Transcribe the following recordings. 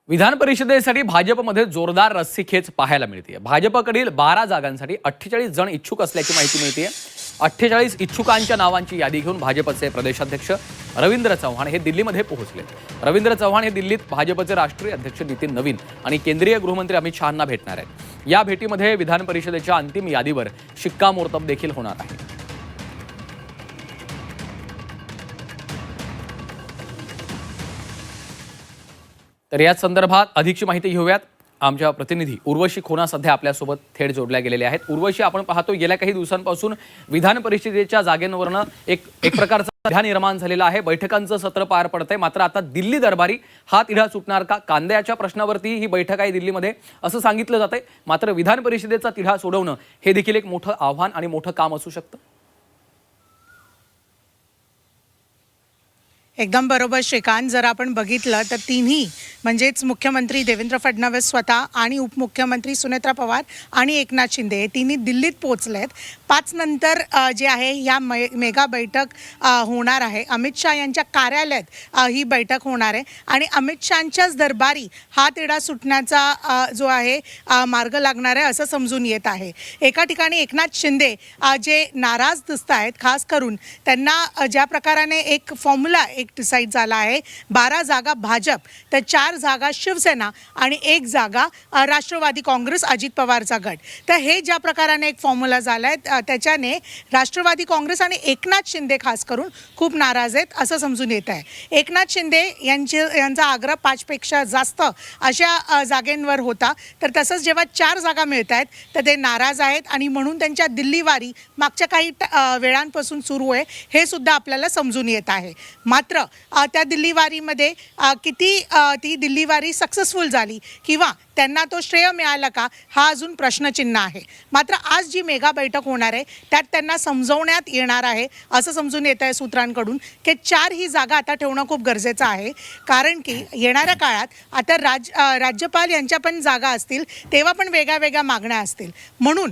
विधान परिषदेसाठी भाजपमध्ये जोरदार रस्सीखेच पाहायला मिळते। भाजपकडील 12 जागांसाठी 48 जण इच्छुक असल्याची माहिती मिळते। 48 इच्छुकांच्या नावांची यादी घेऊन भाजपचे प्रदेशाध्यक्ष रवींद्र चव्हाण हे दिल्लीमध्ये पोहोचले। रवींद्र चव्हाण हे दिल्लीत भाजपचे राष्ट्रीय अध्यक्ष नितीन नवीन आणि केंद्रीय गृहमंत्री अमित शहांना भेटणार आहेत। या भेटीमध्ये विधान परिषदेच्या अंतिम यादीवर शिक्कामोर्तब देखील होणार आहे। तर या संदर्भात अधिकची माहिती घेऊयात। आमच्या प्रतिनिधी उर्वशी खोना सध्या आपल्यासोबत थेट जोडल्या गेलेले आहेत। उर्वशी, आपण पाहतो गेल्या काही दिवसांपासून विधान परिषदेच्या जागेवरनं एक प्रकारचा ध्यान निर्माण झालेला आहे। बैठकांचं सत्र पार पडतंय, मात्र आता दिल्ली दरबारी हा तिढा सुटणार का? कांद्याच्या प्रश्नावरती ही बैठक आहे दिल्लीमध्ये असं सांगितलं जातंय, मात्र विधान परिषदेचा तिढा सोडवणं हे देखील एक मोठं आव्हान आणि मोठं काम असू शकतं। एकदम बरोबर श्रीकांत, जर आपण बघितलं तर तिन्ही म्हणजेच मुख्यमंत्री देवेंद्र फडणवीस स्वतः आणि उपमुख्यमंत्री सुनेत्रा पवार आणि एकनाथ शिंदे हे तिन्ही दिल्लीत पोहोचलेत। 5 नंतर जे आहे या मेगा बैठक होणार आहे। अमित शहा यांच्या कार्यालयात ही बैठक होणार आहे आणि अमित शहांच्याच दरबारी हा तिढा सुटण्याचा जो आहे मार्ग लागणार आहे असं समजून येत आहे। एका ठिकाणी एकनाथ शिंदे जे नाराज दिसत आहेत, खास करून त्यांना ज्या प्रकाराने एक फॉर्म्युला डिसाइड झाला आहे, 12 जागा भाजप तर 4 जागा शिवसेना आणि 1 जागा राष्ट्रवादी काँग्रेस अजित पवारचा गट। तर हे ज्या प्रकाराने एक फॉर्म्युला झाला आहे त्याच्याने राष्ट्रवादी काँग्रेस आणि एकनाथ शिंदे खास करून खूप नाराज आहेत असं समजून येत आहे। एकनाथ शिंदे यांचा आग्रह 5 पेक्षा जास्त अशा जागेंवर होता, तर तसंच जेव्हा 4 जागा मिळत आहेत तर ते नाराज आहेत आणि म्हणून त्यांच्या दिल्लीवारी मागच्या काही वेळांपासून सुरू आहे हे सुद्धा आपल्याला समजून येत आहे। मात्र त्या दिल्लीवारीमध्ये किती ती दिल्लीवारी सक्सेसफुल झाली किंवा त्यांना तो श्रेय मिळाला का हा अजून प्रश्नचिन्ह आहे। मात्र आज जी मेगा बैठक होणार आहे त्यात त्यांना समजवण्यात येणार आहे असं समजून येत आहे सूत्रांकडून की 4 ही जागा आता ठेवणं खूप गरजेचं आहे, कारण की येणाऱ्या काळात आता राज्यपाल यांच्या पण जागा असतील तेव्हा पण वेगळ्या वेगळ्या मागण्या असतील, म्हणून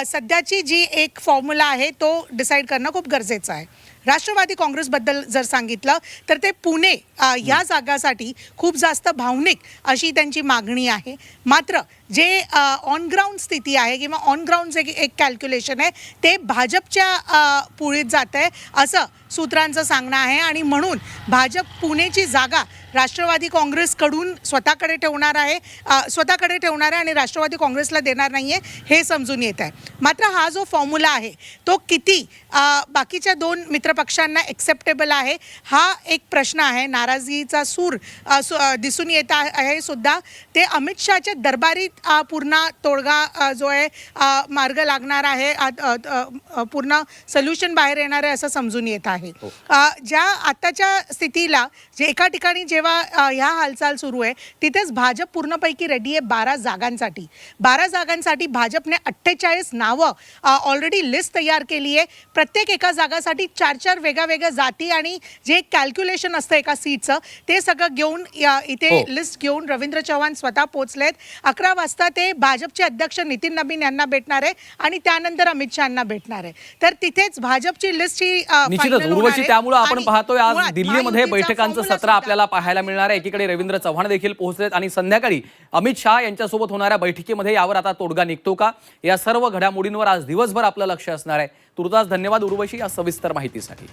सध्याची जी एक फॉर्म्युला आहे तो डिसाईड करणं खूप गरजेचं आहे। राष्ट्रवादी काँग्रेसबद्दल जर सांगितलं तर ते पुणे या जागासाठी खूप जास्त भावनिक अशी त्यांची मागणी आहे। मात्र जे ऑन ग्राउंड स्थिती आहे किंवा ऑन ग्राउंड जे एक कॅल्क्युलेशन आहे ते भाजपच्या पुढीत जात आहे असं सूत्रांचं सांगणं आहे आणि म्हणून भाजप पुणेची जागा राष्ट्रवादी काँग्रेसकडून स्वतःकडे ठेवणार आहे आणि राष्ट्रवादी काँग्रेसला देणार नाही आहे हे समजून येत आहे। मात्र हा जो फॉर्म्युला आहे तो किती बाकीच्या 2 मित्रपक्षांना एक्सेप्टेबल आहे हा एक प्रश्न आहे। नाराजीचा सूर दिसून येत आहे सुद्धा। ते अमित शहाच्या दरबारीत पूर्ण तोडगा जो आहे मार्ग लागणार आहे, पूर्ण सोल्युशन बाहेर येणार आहे असं समजून येत आहे। ज्या आताच्या स्थितीला जे एका ठिकाणी जेव्हा ह्या हालचाल सुरू आहे तिथेच भाजप पूर्णपैकी रेडी आहे 12 जागांसाठी। 12 जागांसाठी भाजपने 48 नावं ऑलरेडी लिस्ट तयार केली आहे। प्रत्येक एका जागासाठी 4 वेगळ्या जाती आणि जे कॅल्क्युलेशन असतं एका सीटचं ते सगळं घेऊन इथे लिस्ट घेऊन रवींद्र चव्हाण स्वतः पोहोचलेत। 11 वाजता ते भाजपचे अध्यक्ष नितीन नवीन यांना भेटणार आहे आणि त्यानंतर अमित शहांना भेटणार आहे। तर तिथेच भाजपची लिस्ट ही उर्वशी, त्यामुळे आपण पाहतोय आज दिल्लीमध्ये बैठकांचं सत्र आपल्याला पाहायला मिळणार आहे। एकीकडे रवींद्र चव्हाण देखील पोहोचलेत आणि संध्याकाळी अमित शहा यांच्यासोबत होणाऱ्या बैठकीमध्ये यावर आता तोडगा निघतो का या सर्व घडामोडींवर आज दिवसभर आपलं लक्ष असणार आहे। तुर्तास धन्यवाद उर्वशी या सविस्तर माहितीसाठी।